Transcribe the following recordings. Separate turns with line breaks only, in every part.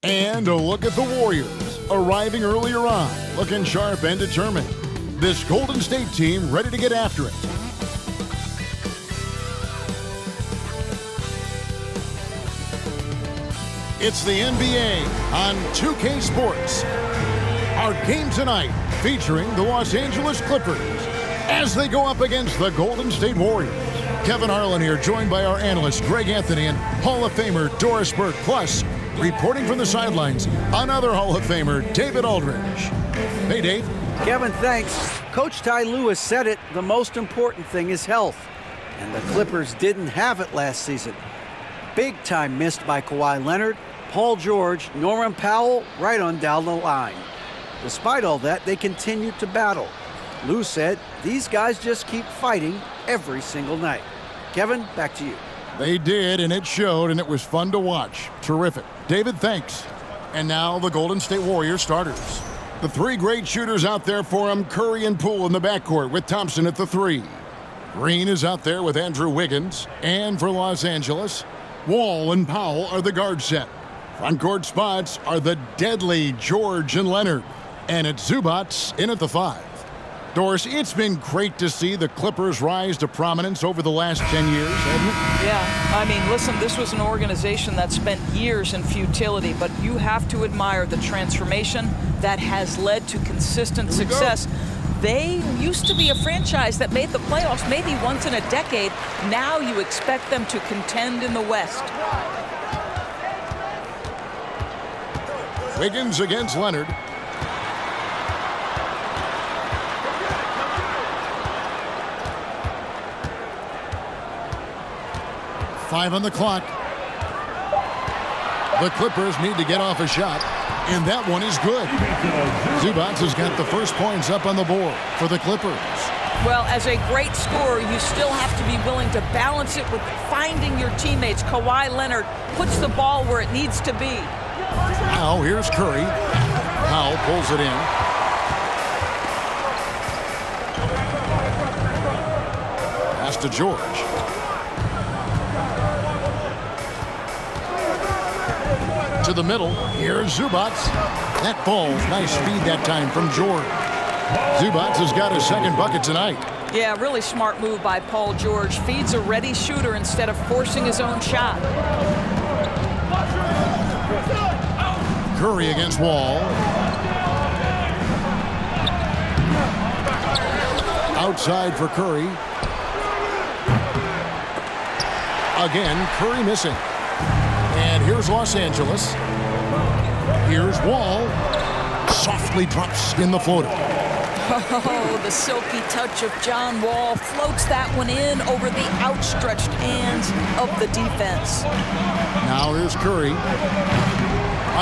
And a look at the Warriors, arriving earlier on, looking sharp and determined. This Golden State team ready to get after it. It's the NBA on 2K Sports. Our game tonight featuring the Los Angeles Clippers as they go up against the Golden State Warriors. Kevin Harlan here, joined by our analyst Greg Anthony and Hall of Famer Doris Burke. Plus, reporting from the sidelines, another Hall of Famer, David Aldridge. Hey, Dave.
Kevin, thanks. Coach Ty Lewis said it, the most important thing is health. And the Clippers didn't have it last season. Big time missed by Kawhi Leonard, Paul George, Norman Powell, right on down the line. Despite all that, they continued to battle. Lou said these guys just keep fighting every single night. Kevin, back to you.
They did, and it showed, and it was fun to watch. Terrific. David, thanks. And now the Golden State Warriors starters. The three great shooters out there for them, Curry and Poole in the backcourt with Thompson at the three. Green is out there with Andrew Wiggins. And for Los Angeles, Wall and Powell are the guard set. Front court spots are the deadly George and Leonard. And it's Zubac in at the five. Doris, it's been great to see the Clippers rise to prominence over the last 10 years, hasn't it?
Yeah, I mean, listen, this was an organization that spent years in futility, but you have to admire the transformation that has led to consistent success. They used to be a franchise that made the playoffs maybe once in a decade. Now you expect them to contend in the West.
Wiggins against Leonard. Five on the clock. The Clippers need to get off a shot, and that one is good. Zubac has got the first points up on the board for the Clippers.
Well, as a great scorer, you still have to be willing to balance it with finding your teammates. Kawhi Leonard puts the ball where it needs to be.
Now here's Curry. Powell pulls it in. Pass to George. To the middle. Here's Zubac. That falls. Nice speed that time from George. Zubac has got his second bucket tonight.
Yeah, really smart move by Paul George. Feeds a ready shooter instead of forcing his own shot.
Curry against Wall. Outside for Curry. Again, Curry missing. And here's Los Angeles. Here's Wall. Softly drops in the floater.
Oh, the silky touch of John Wall floats that one in over the outstretched hands of the defense.
Now here's Curry.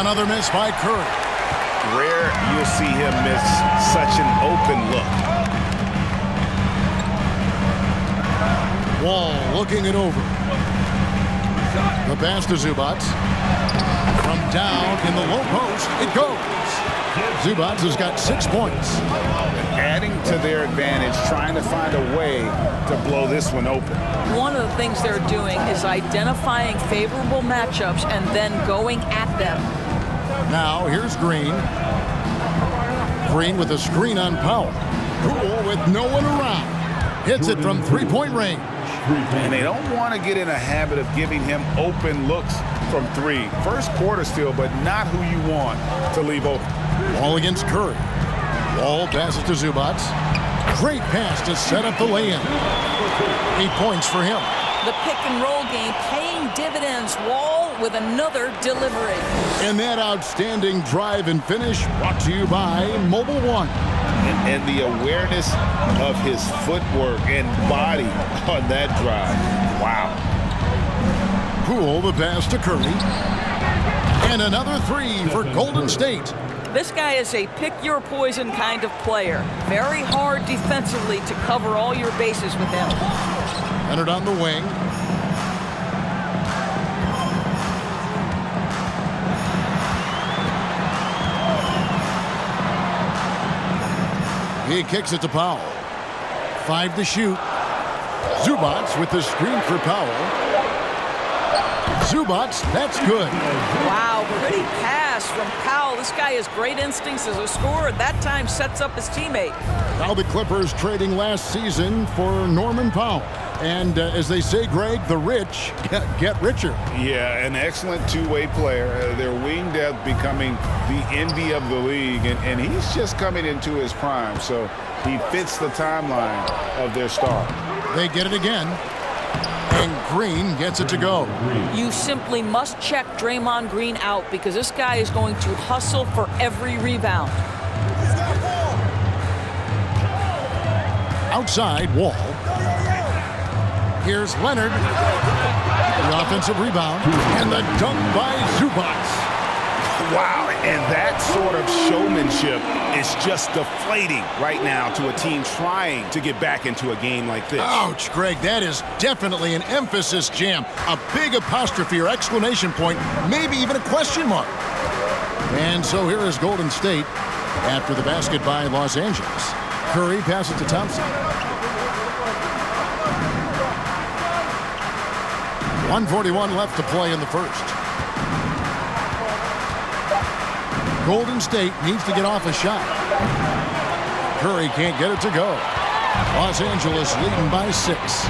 Another miss by Curry.
Rare you'll see him miss such an open look.
Wall looking it over. The pass to Zubac. From down in the low post, it goes. Zubac has got 6 points.
Adding to their advantage, trying to find a way to blow this one open.
One of the things they're doing is identifying favorable matchups and then going at them.
Now here's Green. Green with a screen on Powell. Poole with no one around. Hits it from three-point range.
And they don't want to get in a habit of giving him open looks from three. First quarter still, but not who you want to leave open.
Wall against Curry. Wall passes to Zubac. Great pass to set up the lay-in. 8 points for him.
The pick and roll game paying dividends. Wall with another delivery.
And that outstanding drive and finish brought to you by Mobile One.
And the awareness of his footwork and body on that drive. Wow.
Poole the pass to Curry. And another three for Golden State.
This guy is a pick-your-poison kind of player. Very hard defensively to cover all your bases with him.
Leonard on the wing. He kicks it to Powell. 5 to shoot. Zubac with the screen for Powell. Zubac, that's good.
Wow, pretty pass pass from Powell. This guy has great instincts as a scorer. At that time, sets up his teammate.
Now the Clippers trading last season for Norman Powell. And as they say, Greg, the rich get richer.
Yeah, an excellent two-way player. Their wing depth becoming the envy of the league, and he's just coming into his prime, so he fits the timeline of their star.
They get it again, and Green gets it to go.
You simply must check Draymond Green out because this guy is going to hustle for every rebound.
Outside, Wall. Here's Leonard. The offensive rebound. And the dunk by Zubac.
Wow, and that sort of showmanship is just deflating right now to a team trying to get back into a game like this.
Ouch, Greg, that is definitely an emphasis jam. A big apostrophe or exclamation point, maybe even a question mark. And so here is Golden State after the basket by Los Angeles. Curry passes to Thompson. 1:41 left to play in the first. Golden State needs to get off a shot. Curry can't get it to go. Los Angeles leading by 6.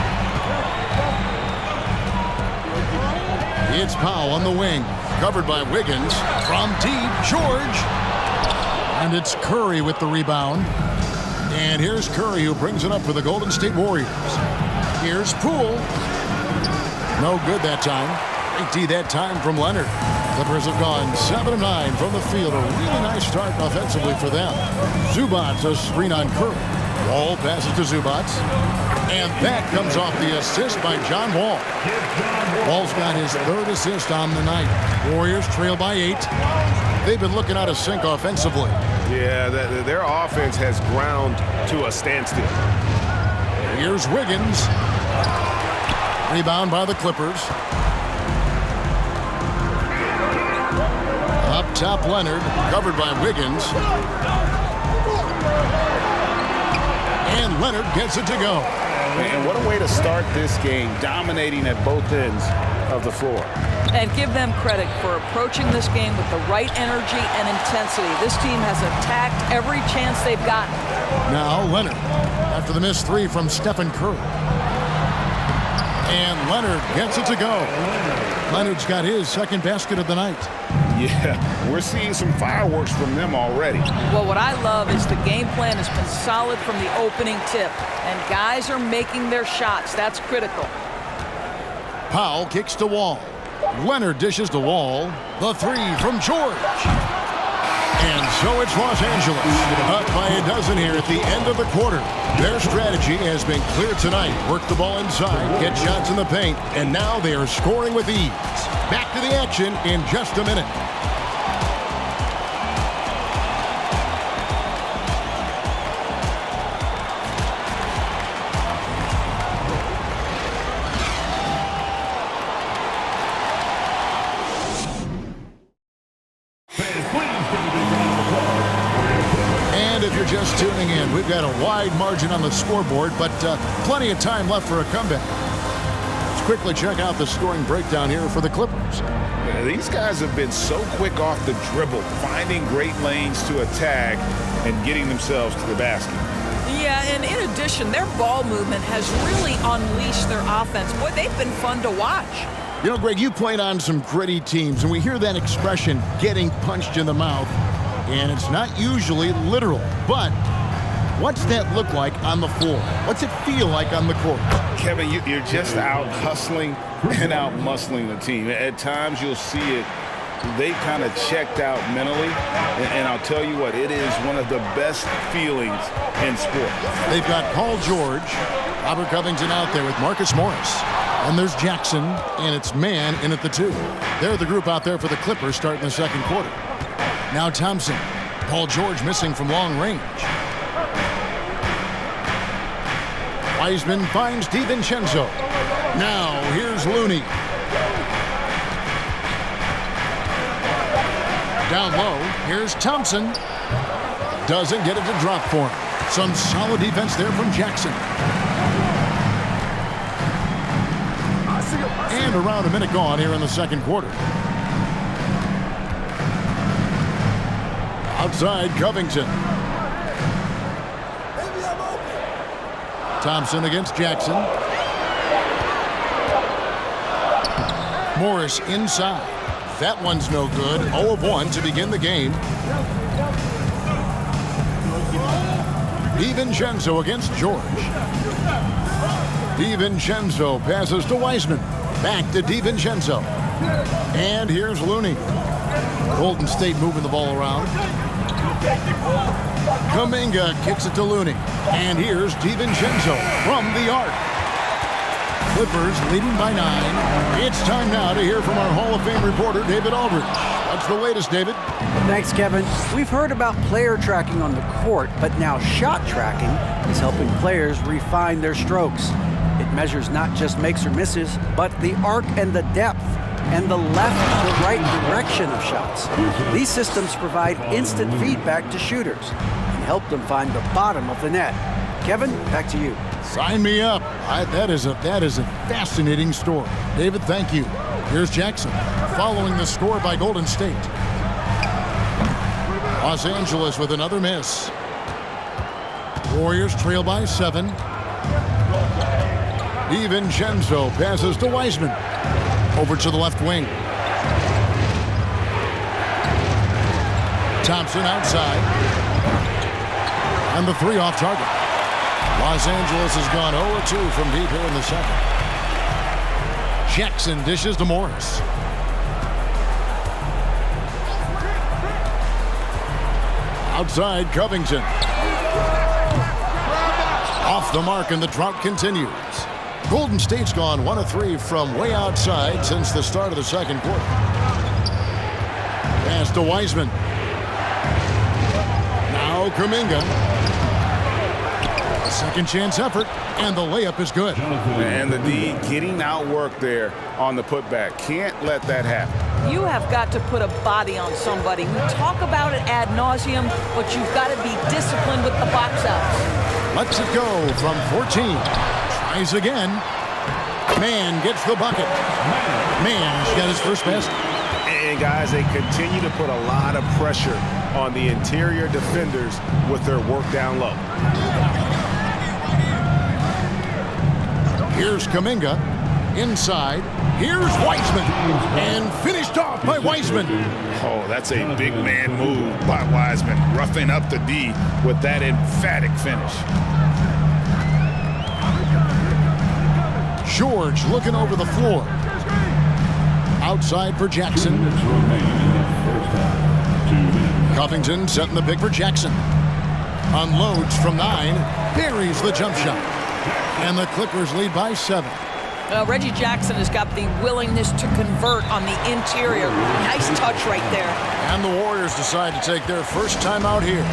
It's Powell on the wing. Covered by Wiggins. From deep, George. And it's Curry with the rebound. And here's Curry who brings it up for the Golden State Warriors. Here's Poole. No good that time. Great D that time from Leonard. Clippers have gone 7 of 9 from the field. A really nice start offensively for them. Zubac a screen on Curry. Wall passes to Zubac. And that comes off the assist by John Wall. Wall's got his 3rd assist on the night. Warriors trail by 8. They've been looking out of sync offensively.
Yeah, their offense has ground to a standstill.
Here's Wiggins. Rebound by the Clippers. Up top, Leonard, covered by Wiggins. And Leonard gets it to go.
And what a way to start this game, dominating at both ends of the floor.
And give them credit for approaching this game with the right energy and intensity. This team has attacked every chance they've gotten.
Now Leonard, after the missed 3 from Stephen Curry. And Leonard gets it to go. Leonard's got his 2nd basket of the night.
Yeah, we're seeing some fireworks from them already.
Well, what I love is the game plan has been solid from the opening tip. And guys are making their shots. That's critical.
Powell kicks to Wall. Leonard dishes to Wall. The 3 from George. And so it's Los Angeles. Up by a dozen here at the end of the quarter. Their strategy has been clear tonight. Work the ball inside, get shots in the paint, and now they are scoring with ease. Back to the action in just a minute. Just tuning in, we've got a wide margin on the scoreboard, but plenty of time left for a comeback. Let's quickly check out the scoring breakdown here for the Clippers.
These guys have been so quick off the dribble, finding great lanes to attack and getting themselves to the basket.
Yeah, and in addition, their ball movement has really unleashed their offense. Boy, they've been fun to watch.
You know, Greg, you played on some gritty teams, and we hear that expression, getting punched in the mouth. And it's not usually literal, but what's that look like on the floor? What's it feel like on the court?
Kevin, you're just out hustling and out muscling the team. At times you'll see it, they kind of checked out mentally, and I'll tell you what, it is one of the best feelings in sport.
They've got Paul George, Robert Covington out there with Marcus Morris. And there's Jackson, and it's Man in at the 2. They're the group out there for the Clippers starting the 2nd quarter. Now Thompson. Paul George missing from long range. Wiseman finds DiVincenzo. Now here's Looney. Down low, here's Thompson. Doesn't get it to drop for him. Some solid defense there from Jackson. And around a minute gone here in the 2nd quarter. Outside, Covington. Thompson against Jackson. Morris inside. That one's no good. 0 of 1 to begin the game. DiVincenzo against George. DiVincenzo passes to Wiseman. Back to DiVincenzo. And here's Looney. Golden State moving the ball around. Kuminga kicks it to Looney. And here's DiVincenzo from the arc. Clippers leading by 9. It's time now to hear from our Hall of Fame reporter, David Aldridge. What's the latest, David?
Thanks, Kevin. We've heard about player tracking on the court, but now shot tracking is helping players refine their strokes. It measures not just makes or misses, but the arc and the depth and the left to right direction of shots. These systems provide instant feedback to shooters and help them find the bottom of the net. Kevin, back to you.
Sign me up. That is a fascinating story. David, thank you. Here's Jackson following the score by Golden State. Los Angeles with another miss. Warriors trail by 7. DiVincenzo passes to Wiseman. Over to the left wing. Thompson outside. And the 3 off target. Los Angeles has gone 0-2 from deep here in the second. Jackson dishes to Morris. Outside, Covington. Off the mark, and the drought continues. Golden State's gone 1 of 3 from way outside since the start of the second quarter. Pass to Wiseman. Now Kuminga. A second chance effort, and the layup is good.
And the D getting outworked there on the putback. Can't let that happen.
You have got to put a body on somebody. We talk about it ad nauseum, but you've got to be disciplined with the box outs.
Lets it go from 14. Tries again. Mann gets the bucket. Mann's got his first basket.
And guys, they continue to put a lot of pressure on the interior defenders with their work down low.
Here's Kuminga. Inside. Here's Wiseman. And finished off by Wiseman.
Oh, that's a big man move by Wiseman. Roughing up the D with that emphatic finish.
George looking over the floor. Outside for Jackson. Covington setting the pick for Jackson. Unloads from 9. Buries the jump shot. And the Clippers lead by 7.
Reggie Jackson has got the willingness to convert on the interior. Nice touch right there.
And the Warriors decide to take their first time out here.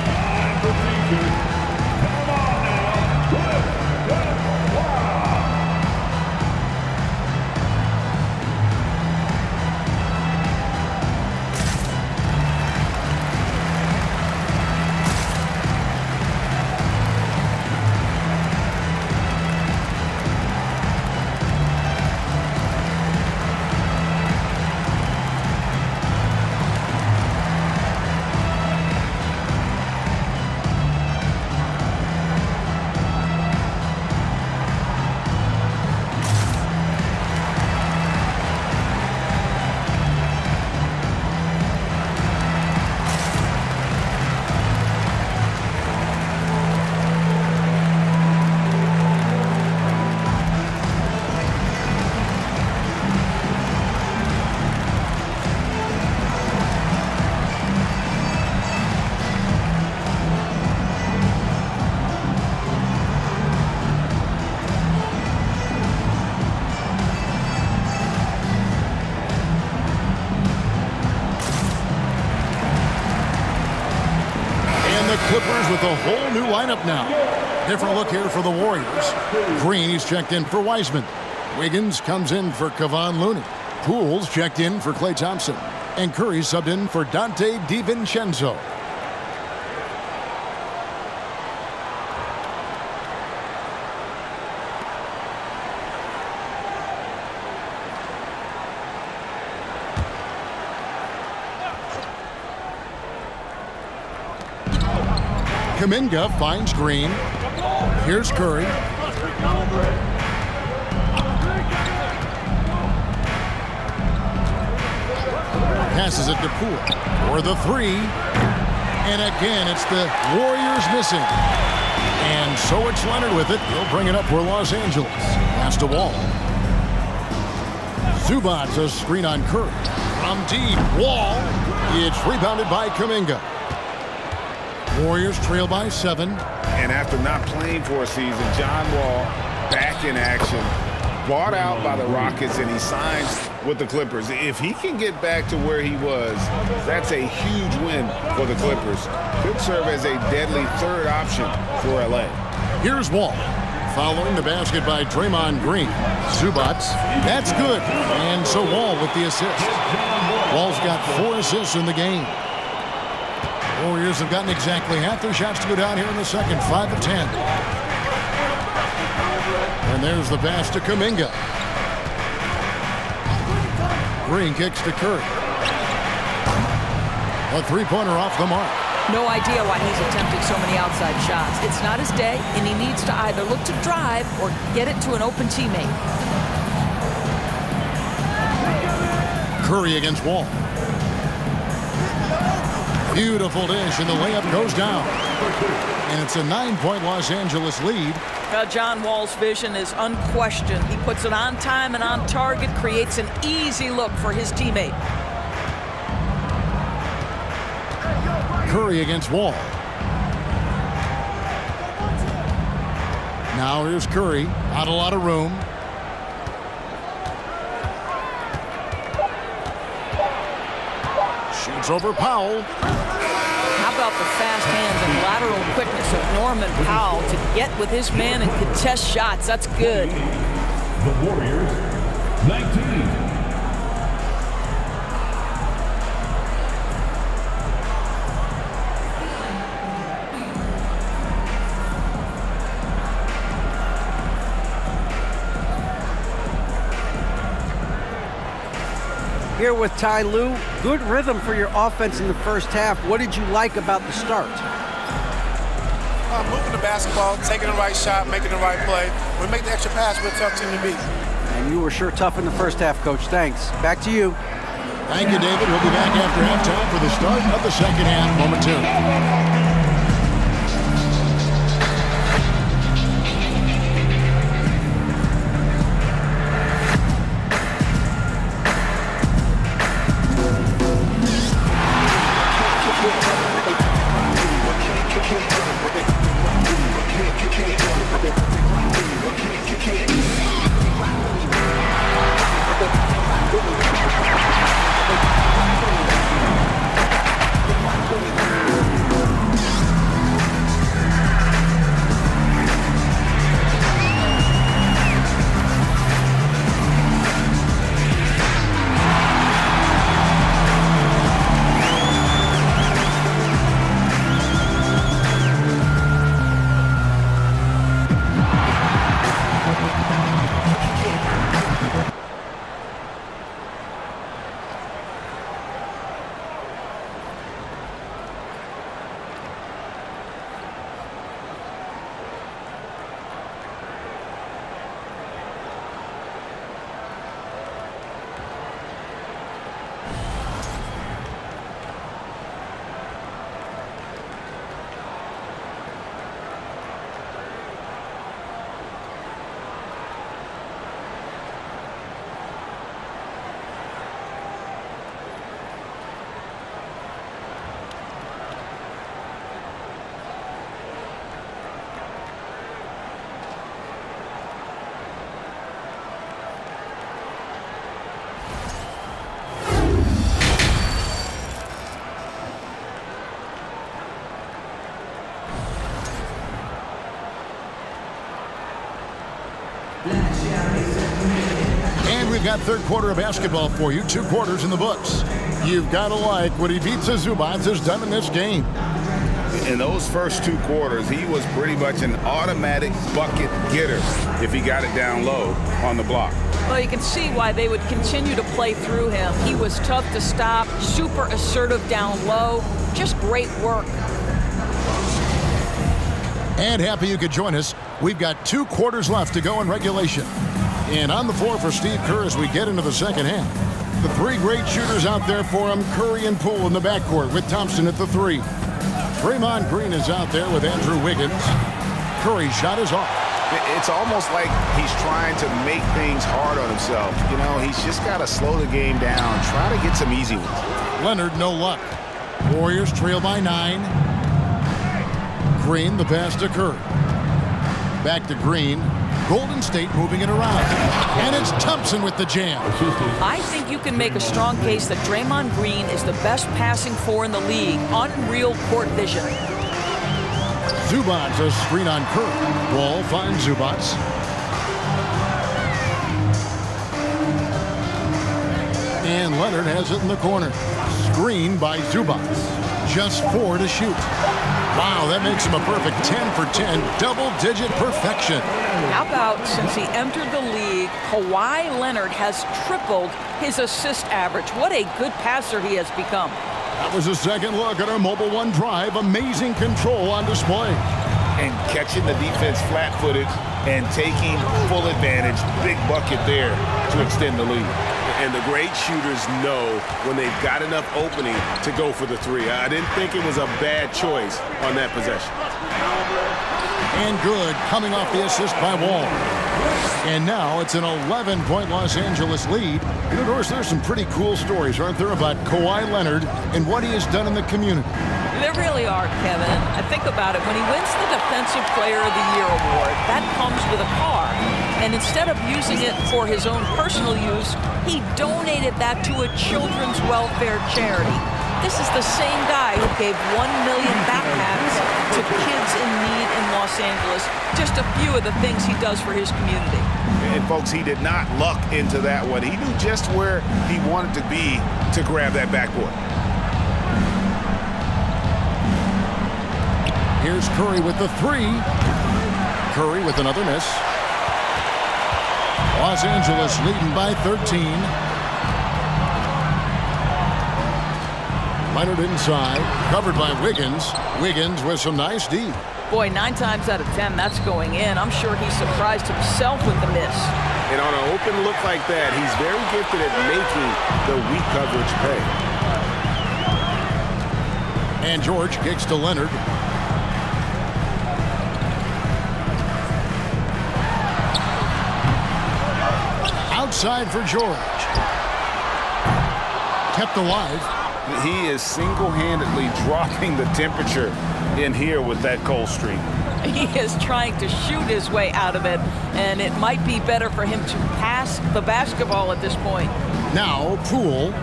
Clippers with a whole new lineup now. Different look here for the Warriors. Green, he's checked in for Wiseman. Wiggins comes in for Kevon Looney. Pools checked in for Klay Thompson. And Curry subbed in for Dante DiVincenzo. Kuminga finds Green. Here's Curry. Passes it to Poole for the three. And again, it's the Warriors missing. And so it's Leonard with it. He'll bring it up for Los Angeles. Pass to Wall. Zubac, a screen on Curry. From deep, Wall. It's rebounded by Kuminga. Warriors trail by 7.
And after not playing for a season, John Wall back in action. Bought out by the Rockets, and he signs with the Clippers. If he can get back to where he was, that's a huge win for the Clippers. Could serve as a deadly third option for LA.
Here's Wall. Following the basket by Draymond Green. Zubac. That's good. And so Wall with the assist. Wall's got 4 assists in the game. Warriors have gotten exactly half their shots to go down here in the second. 5 of 10. And there's the pass to Kuminga. Green kicks to Curry. A three-pointer off the mark.
No idea why he's attempting so many outside shots. It's not his day, and he needs to either look to drive or get it to an open teammate.
Curry against Wall. Beautiful dish, and the layup goes down. And it's a 9-point Los Angeles lead.
John Wall's vision is unquestioned. He puts it on time and on target, creates an easy look for his teammate.
Curry against Wall. Now here's Curry. Not a lot of room. Shoots over Powell.
How about the fast hands and lateral quickness of Norman Powell to get with his man and contest shots? That's good.
The Warriors, 19.
Here with Ty Lue, good rhythm for your offense in the first half. What did you like about the start?
Moving the basketball, taking the right shot, making the right play. We make the extra pass, we're a tough team to beat.
And you were sure tough in the first half, Coach. Thanks. Back to you.
Thank you, David. We'll be back after halftime for the start of the second half momentarily. And we've got third quarter of basketball for you. 2 quarters in the books. You've got to like what Ivica Zubac has done in this game.
In those first 2 quarters, he was pretty much an automatic bucket getter if he got it down low on the block.
Well, you can see why they would continue to play through him. He was tough to stop, super assertive down low. Just great work.
And happy you could join us. We've got 2 quarters left to go in regulation. And on the floor for Steve Kerr as we get into the second half. The 3 great shooters out there for him, Curry and Poole in the backcourt with Thompson at the 3. Draymond Green is out there with Andrew Wiggins. Curry's shot is off.
It's almost like he's trying to make things hard on himself. You know, he's just got to slow the game down, try to get some easy ones.
Leonard, no luck. Warriors trail by 9. Green, the pass to Kerr. Back to Green. Golden State moving it around. And it's Thompson with the jam.
I think you can make a strong case that Draymond Green is the best passing 4 in the league. Unreal court vision.
Zubac, a screen on Kerr. Wall finds Zubac. And Leonard has it in the corner. Screen by Zubac. Just 4 to shoot. Wow, that makes him a perfect 10 for 10, double-digit perfection.
How about since he entered the league, Kawhi Leonard has tripled his assist average. What a good passer he has become.
That was a second look at our Mobile One drive. Amazing control on display.
And catching the defense flat-footed and taking full advantage. Big bucket there to extend the lead.
And the great shooters know when they've got enough opening to go for the 3. I didn't think it was a bad choice on that possession.
And good, coming off the assist by Wall. And now it's an 11-point Los Angeles lead. You know, Doris, there's some pretty cool stories, aren't there, about Kawhi Leonard and what he has done in the community.
There really are, Kevin. I think about it. When he wins the Defensive Player of the Year award, that comes with a car. And instead of using it for his own personal use, he donated that to a children's welfare charity. This is the same guy who gave 1 million backpacks to kids in need in Los Angeles. Just a few of the things he does for his community.
And folks, he did not luck into that one. He knew just where he wanted to be to grab that backboard.
Here's Curry with the 3. Curry with another miss. Los Angeles leading by 13. Leonard inside, covered by Wiggins. Wiggins with some nice D.
Boy, 9 times out of 10, that's going in. I'm sure he surprised himself with the miss.
And on an open look like that, he's very gifted at making the weak coverage pay.
And George kicks to Leonard. Outside for George. Kept alive.
He is single-handedly dropping the temperature in here with that cold streak.
He is trying to shoot his way out of it, and it might be better for him to pass the basketball at this point.
Now, Poole.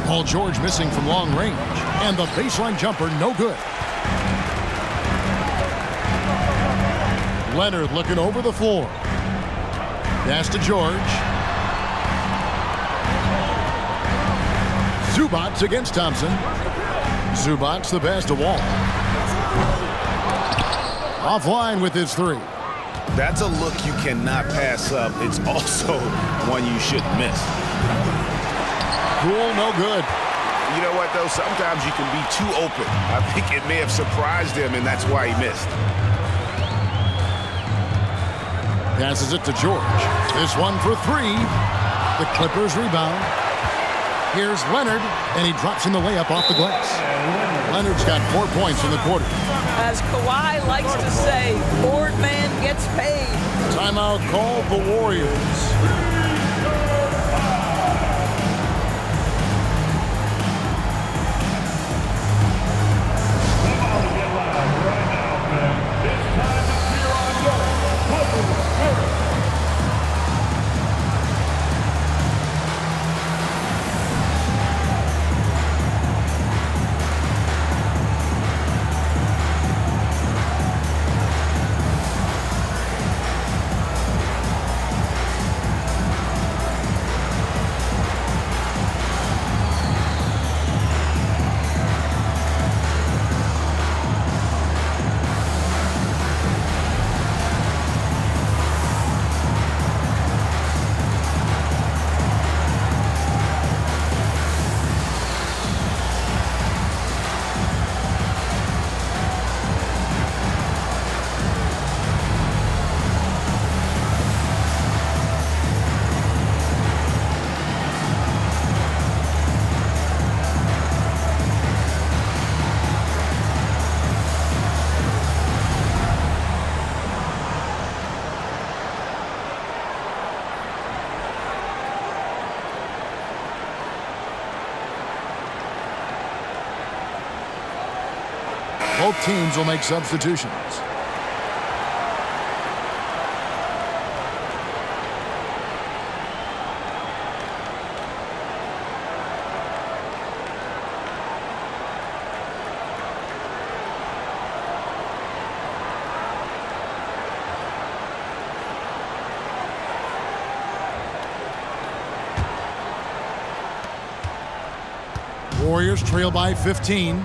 Paul George missing from long range. And the baseline jumper, no good. Leonard looking over the floor. Pass to George. Zubac against Thompson. Zubac the pass to Wall. Offline with his 3.
That's a look you cannot pass up. It's also one you shouldn't miss.
Poole, no good.
You know what, though? Sometimes you can be too open. I think it may have surprised him, and that's why he missed.
Passes it to George. This one for 3. The Clippers rebound. Here's Leonard, and he drops in the layup off the glass. Leonard's got 4 points in the quarter.
As Kawhi likes to say, board man gets paid.
Timeout called the Warriors. Both teams will make substitutions. Warriors trail by 15.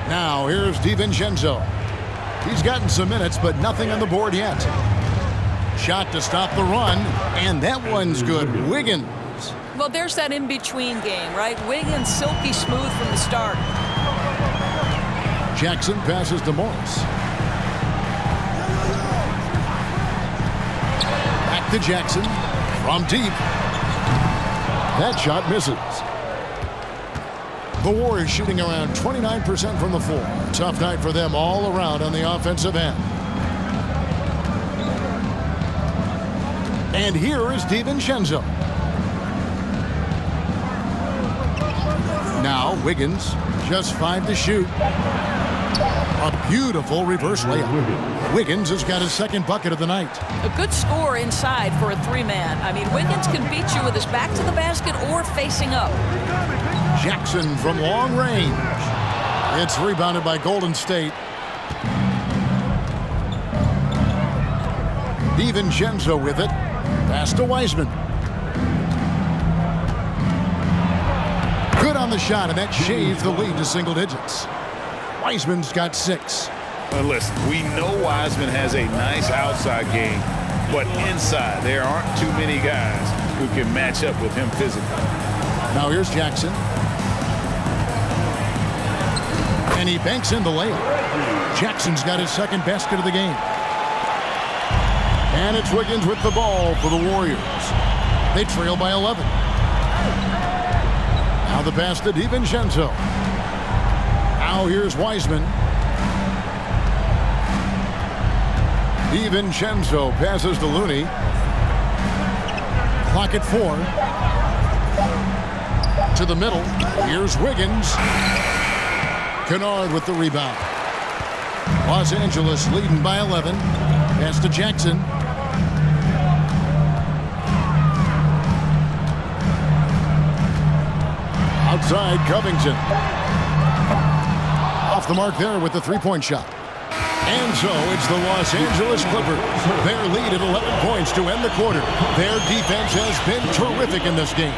Now here's DiVincenzo. He's gotten some minutes, but nothing on the board yet. Shot to stop the run, and that one's good. Wiggins.
Well, there's that in-between game, right? Wiggins silky smooth from the start.
Jackson passes to Morris. Back to Jackson from deep. That shot misses. The Warriors shooting around 29% from the floor. Tough night for them all around on the offensive end. And here is DiVincenzo. Now Wiggins, just 5 to shoot. A beautiful reverse layup. Wiggins has got his second bucket of the night.
A good score inside for a three-man. I mean, Wiggins can beat you with his back to the basket or facing up.
Jackson from long range. It's rebounded by Golden State. DiVincenzo with it. Pass to Wiseman. Good on the shot, and that shaves the lead to single digits. Wiseman's got 6.
Listen, we know Wiseman has a nice outside game, but inside there aren't too many guys who can match up with him physically.
Now here's Jackson. And he banks in the layup. Jackson's got his second basket of the game. And it's Wiggins with the ball for the Warriors. They trail by 11. Now the pass to DiVincenzo. Now here's Wiseman. DiVincenzo passes to Looney. Clock at 4. To the middle. Here's Wiggins. Kennard with the rebound. Los Angeles leading by 11. Pass to Jackson. Outside Covington. Off the mark there with the three-point shot. And so it's the Los Angeles Clippers. Their lead at 11 points to end the quarter. Their defense has been terrific in this game.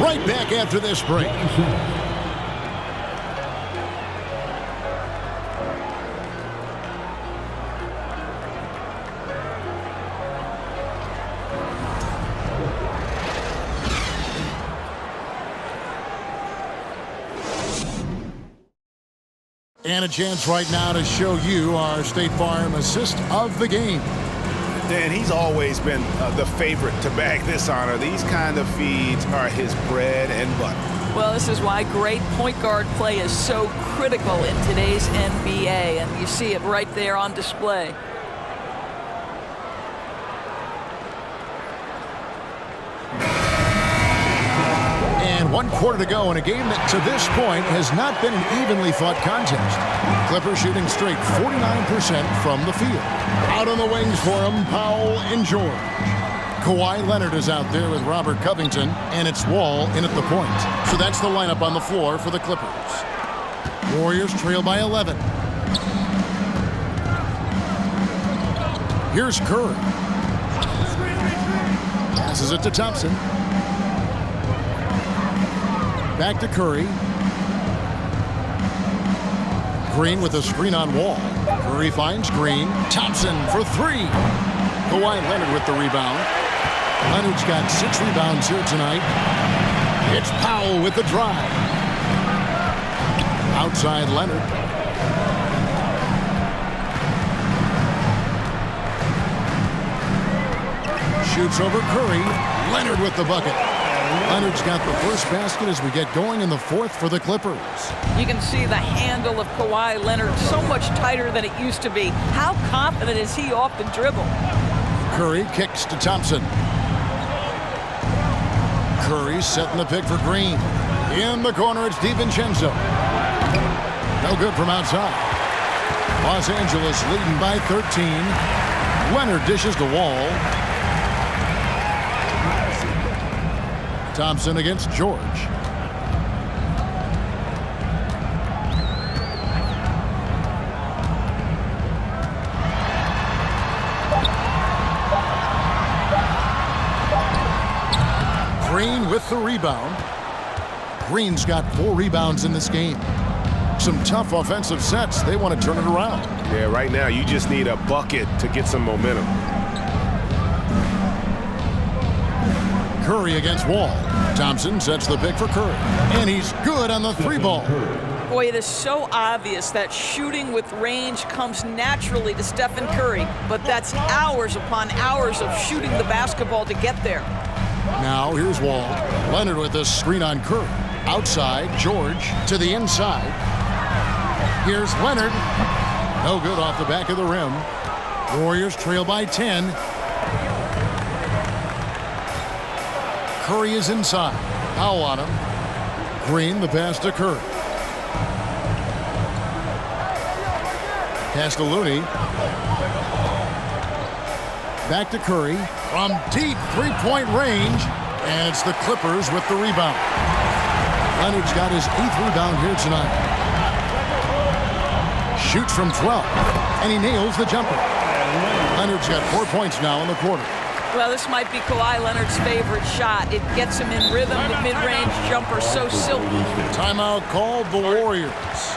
Right back after this break. And a chance right now to show you our State Farm assist of the game.
Dan, he's always been the favorite to bag this honor. These kind of feeds are his bread and butter.
Well, this is why great point guard play is so critical in today's NBA, and you see it right there on display.
And 1 quarter to go in a game that to this point has not been an evenly fought contest. Clippers shooting straight 49% from the field. Out on the wings for them, Powell and George. Kawhi Leonard is out there with Robert Covington, and it's Wall in at the point. So that's the lineup on the floor for the Clippers. Warriors trail by 11. Here's Curry. Passes it to Thompson. Back to Curry. Green with a screen on Wall. Curry finds Green. Thompson for 3. Kawhi Leonard with the rebound. Leonard's got 6 rebounds here tonight. It's Powell with the drive. Outside Leonard. Shoots over Curry. Leonard with the bucket. Leonard's got the first basket as we get going in the 4th for the Clippers.
You can see the handle of Kawhi Leonard so much tighter than it used to be. How confident is he off the dribble?
Curry kicks to Thompson. Curry setting the pick for Green. In the corner, it's DiVincenzo. No good from outside. Los Angeles leading by 13. Leonard dishes to Wall. Thompson against George. Green with the rebound. Green's got 4 rebounds in this game. Some tough offensive sets. They want to turn it around.
Yeah, right now you just need a bucket to get some momentum.
Curry against Wall. Thompson sets the pick for Curry. And he's good on the 3-ball.
Boy, it is so obvious that shooting with range comes naturally to Stephen Curry, but that's hours upon hours of shooting the basketball to get there.
Now here's Wall. Leonard with a screen on Curry. Outside, George to the inside. Here's Leonard. No good off the back of the rim. Warriors trail by 10. Curry is inside. Powell on him. Green, the pass to Curry. Castelluni. Back to Curry. From deep 3-point range. And it's the Clippers with the rebound. Leonard's got his 8th rebound here tonight. Shoots from 12. And he nails the jumper. Leonard's got 4 points now in the quarter.
Well, this might be Kawhi Leonard's favorite shot. It gets him in rhythm. The mid-range jumper so silky.
Timeout called the Warriors.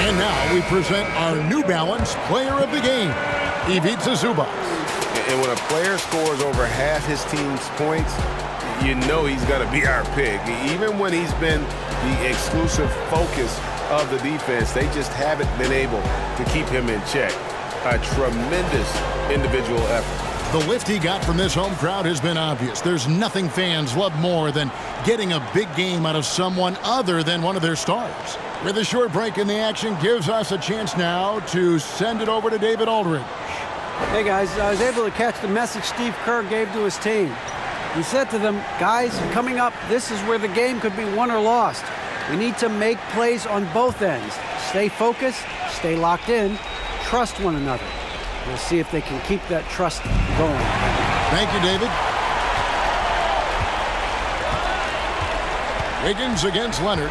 And now we present our New Balance Player of the Game, Ivica Zubac.
And when a player scores over half his team's points, you know he's going to be our pick. Even when he's been the exclusive focus of the defense, they just haven't been able to keep him in check. A tremendous individual effort.
The lift he got from this home crowd has been obvious. There's nothing fans love more than getting a big game out of someone other than one of their stars. With a short break in the action, gives us a chance now to send it over to David Aldridge.
Hey guys, I was able to catch the message Steve Kerr gave to his team. He said to them, guys, coming up, this is where the game could be won or lost. We need to make plays on both ends. Stay focused, stay locked in, trust one another. We'll see if they can keep that trust going.
Thank you, David. Wiggins against Leonard.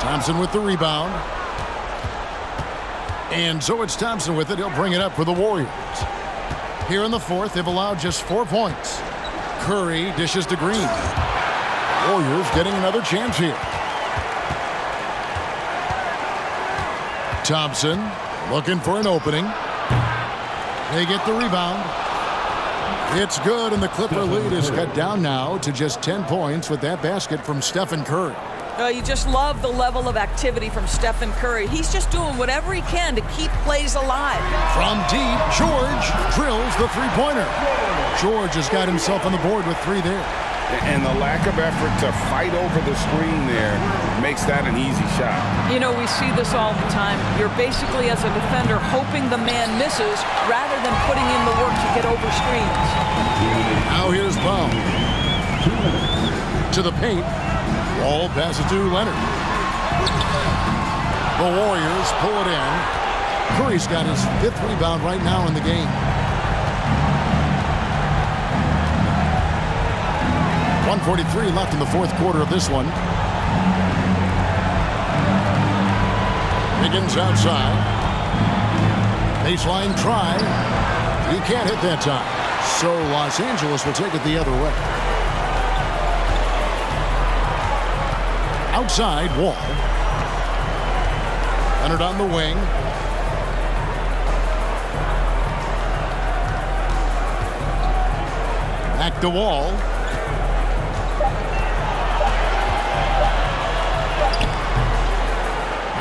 Thompson with the rebound. And so it's Thompson with it. He'll bring it up for the Warriors. Here in the fourth, they've allowed just 4 points. Curry dishes to Green. Warriors getting another chance here. Thompson looking for an opening. They get the rebound. It's good, and the Clipper lead is cut down now to just 10 points with that basket from Stephen Curry.
You just love the level of activity from Stephen Curry. He's just doing whatever he can to keep plays alive.
From deep, George drills the three-pointer. George has got himself on the board with 3 there.
And the lack of effort to fight over the screen there makes that an easy shot.
You know, we see this all the time. You're basically, as a defender, hoping the man misses rather than putting in the work to get over screens.
Now here's Brown. To the paint. Wall passes to Leonard. The Warriors pull it in. Curry's got his 5th rebound right now in the game. 1:43 left in the 4th quarter of this one. Higgins outside. Baseline try. He can't hit that time. So Los Angeles will take it the other way. Outside, Wall. Leonard on the wing. Back to Wall.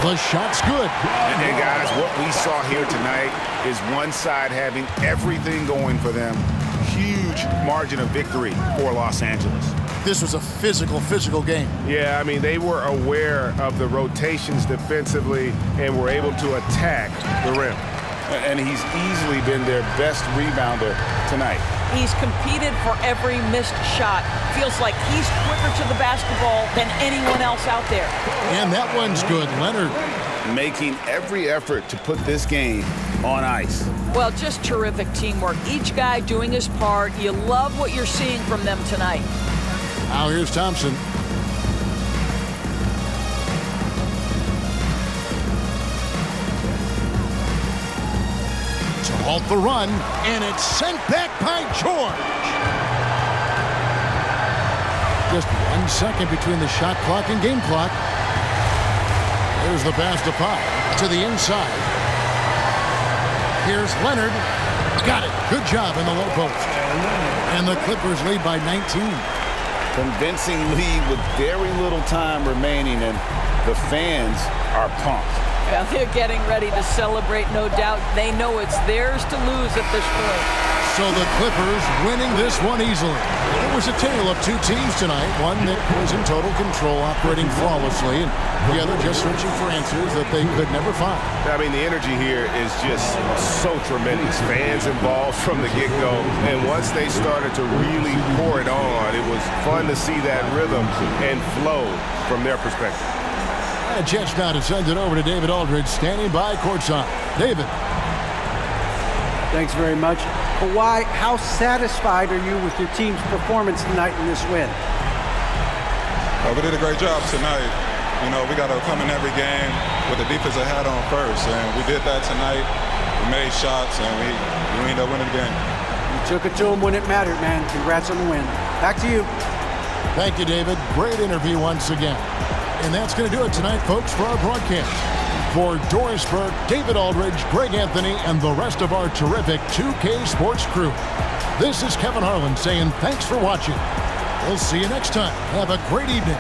The shot's good.
And guys, what we saw here tonight is one side having everything going for them. Huge margin of victory for Los Angeles.
This was a physical game.
Yeah, I mean, they were aware of the rotations defensively and were able to attack the rim.
And he's easily been their best rebounder tonight.
He's competed for every missed shot. Feels like he's quicker to the basketball than anyone else out there.
And that one's good. Leonard
making every effort to put this game on ice.
Well, just terrific teamwork. Each guy doing his part. You love what you're seeing from them tonight.
Now here's Thompson. To halt the run, and it's sent back by George. Just 1 second between the shot clock and game clock. There's the pass to Pop to the inside. Here's Leonard. Got it. Good job in the low post. And the Clippers lead by 19.
Convincing lead with very little time remaining, and the fans are pumped.
Well, they're getting ready to celebrate, no doubt. They know it's theirs to lose at this point.
So the Clippers winning this one easily. It was a tale of 2 teams tonight. One that was in total control, operating flawlessly, and the other just searching for answers that they could never find.
I mean, the energy here is just so tremendous. Fans involved from the get-go, and once they started to really pour it on, it was fun to see that rhythm and flow from their perspective.
A chance now to send it over to David Aldridge, standing by courtside. David.
Thanks very much. Kawhi, how satisfied are you with your team's performance tonight in this win?
We did a great job tonight. You know, we got to come in every game with the defensive hat on first, and we did that tonight. We made shots, and we ended up winning the game.
You took it to them when it mattered, man. Congrats on the win. Back to you.
Thank you, David. Great interview once again. And that's going to do it tonight, folks, for our broadcast. For Doris Burke, David Aldridge, Greg Anthony, and the rest of our terrific 2K Sports crew, this is Kevin Harlan saying thanks for watching. We'll see you next time. Have a great evening.